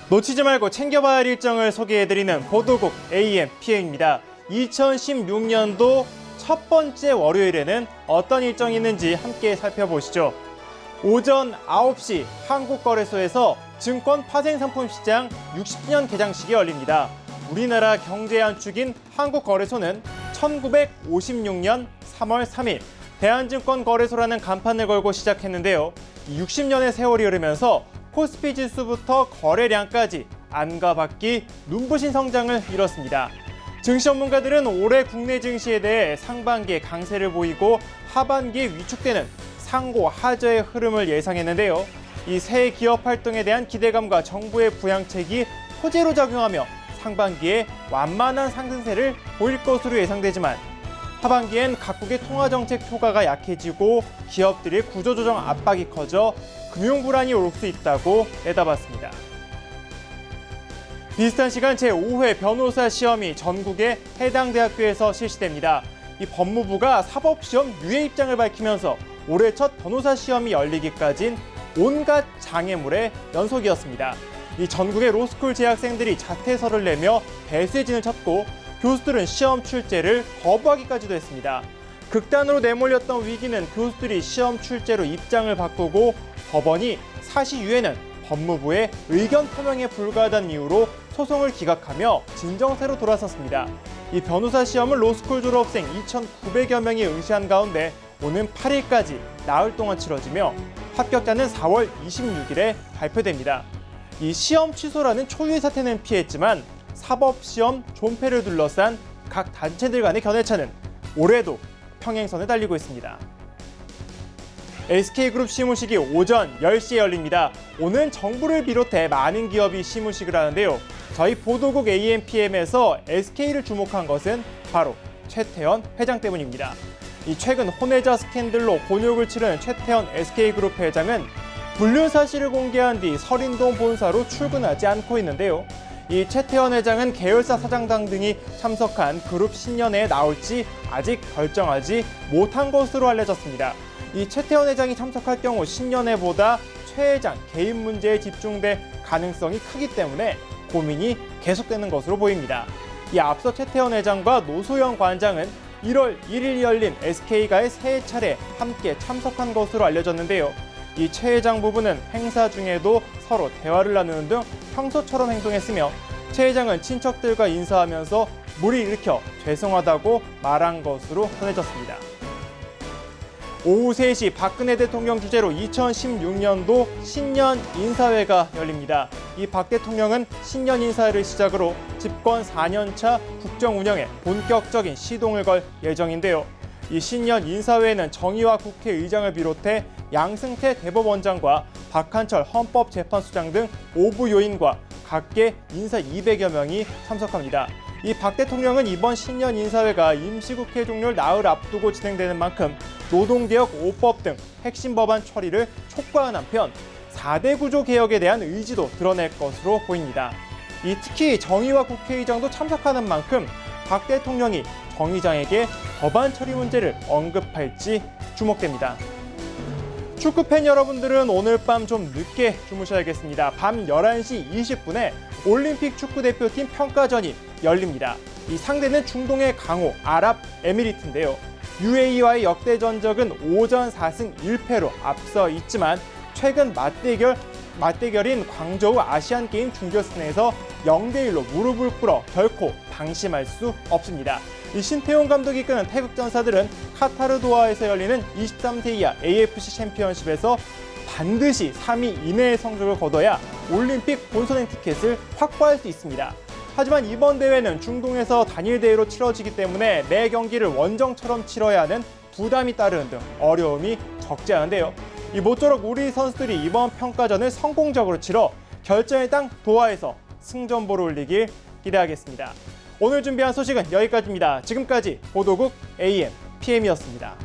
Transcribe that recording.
놓치지 말고 챙겨봐야 할 일정을 소개해드리는 보도국 AM, PM입니다. 2016년도 첫 번째 월요일에는 어떤 일정이 있는지 함께 살펴보시죠. 오전 9시 한국거래소에서 증권 파생상품 시장 60주년 개장식이 열립니다. 우리나라 경제의 한 축인 한국거래소는 1956년 3월 3일 대한증권거래소라는 간판을 걸고 시작했는데요. 60년의 세월이 흐르면서 코스피 지수부터 거래량까지 안과 밖이 눈부신 성장을 이뤘습니다. 증시 전문가들은 올해 국내 증시에 대해 상반기에 강세를 보이고 하반기에 위축되는 상고 하저의 흐름을 예상했는데요. 이 새 기업 활동에 대한 기대감과 정부의 부양책이 호재로 작용하며 상반기에 완만한 상승세를 보일 것으로 예상되지만 하반기엔 각국의 통화정책 효과가 약해지고 기업들의 구조조정 압박이 커져 금융 불안이 올 수 있다고 내다봤습니다. 비슷한 시간 제5회 변호사 시험이 전국의 해당 대학교에서 실시됩니다. 이 법무부가 사법시험 유예 입장을 밝히면서 올해 첫 변호사 시험이 열리기까진 온갖 장애물의 연속이었습니다. 이 전국의 로스쿨 재학생들이 자퇴서를 내며 배수의 진을 쳤고 교수들은 시험 출제를 거부하기까지도 했습니다. 극단으로 내몰렸던 위기는 교수들이 시험 출제로 입장을 바꾸고 법원이 사시유예는 법무부의 의견 표명에 불과하다는 이유로 소송을 기각하며 진정세로 돌아섰습니다. 이 변호사 시험은 로스쿨 졸업생 2,900여 명이 응시한 가운데 오는 8일까지 나흘 동안 치러지며 합격자는 4월 26일에 발표됩니다. 이 시험 취소라는 초유의 사태는 피했지만 사법시험 존폐를 둘러싼 각 단체들 간의 견해차는 올해도 평행선을 달리고 있습니다. SK그룹 시무식이 오전 10시에 열립니다. 오늘 정부를 비롯해 많은 기업이 시무식을 하는데요. 저희 보도국 AM, PM에서 SK를 주목한 것은 바로 최태원 회장 때문입니다. 이 최근 혼외자 스캔들로 곤욕을 치른 최태원 SK그룹 회장은 불륜 사실을 공개한 뒤 서린동 본사로 출근하지 않고 있는데요. 이 최태원 회장은 계열사 사장당 등이 참석한 그룹 신년회에 나올지 아직 결정하지 못한 것으로 알려졌습니다. 이 최태원 회장이 참석할 경우 신년회보다 최 회장 개인 문제에 집중될 가능성이 크기 때문에 고민이 계속되는 것으로 보입니다. 이 앞서 최태원 회장과 노소영 관장은 1월 1일 열린 SK가의 세 차례 함께 참석한 것으로 알려졌는데요. 이 최 회장 부부는 행사 중에도 서로 대화를 나누는 등 평소처럼 행동했으며 최 회장은 친척들과 인사하면서 물을 일으켜 죄송하다고 말한 것으로 전해졌습니다. 오후 3시 박근혜 대통령 주재로 2016년도 신년 인사회가 열립니다. 이 박 대통령은 신년 인사회를 시작으로 집권 4년차 국정 운영에 본격적인 시동을 걸 예정인데요. 이 신년 인사회에는 정의화 국회의장을 비롯해 양승태 대법원장과 박한철 헌법재판소장 등 5부 요인과 각계 인사 200여 명이 참석합니다. 이 박 대통령은 이번 신년 인사회가 임시국회 종료를 나흘 앞두고 진행되는 만큼 노동개혁 5법 등 핵심 법안 처리를 촉구한 한편 4대 구조 개혁에 대한 의지도 드러낼 것으로 보입니다. 특히 정의화 국회의장도 참석하는 만큼 박 대통령이 정 의장에게 법안 처리 문제를 언급할지 주목됩니다. 축구팬 여러분들은 오늘 밤 좀 늦게 주무셔야겠습니다. 밤 11시 20분에 올림픽 축구대표팀 평가전이 열립니다. 이 상대는 중동의 강호 아랍에미리트인데요. UAE와의 역대 전적은 5전 4승 1패로 앞서 있지만 최근 맞대결인 광저우 아시안게임 준결승에서 0대1로 무릎을 꿇어 결코 방심할 수 없습니다. 이 신태용 감독이 이끄는 태극 전사들은 카타르 도하에서 열리는 23세 이하 AFC 챔피언십에서 반드시 3위 이내의 성적을 거둬야 올림픽 본선행 티켓을 확보할 수 있습니다. 하지만 이번 대회는 중동에서 단일 대회로 치러지기 때문에 매 경기를 원정처럼 치러야 하는 부담이 따르는 등 어려움이 적지 않은데요. 모쪼록 우리 선수들이 이번 평가전을 성공적으로 치러 결전의 땅 도하에서 승전보를 올리길 기대하겠습니다. 오늘 준비한 소식은 여기까지입니다. 지금까지 보도국 AM, PM이었습니다.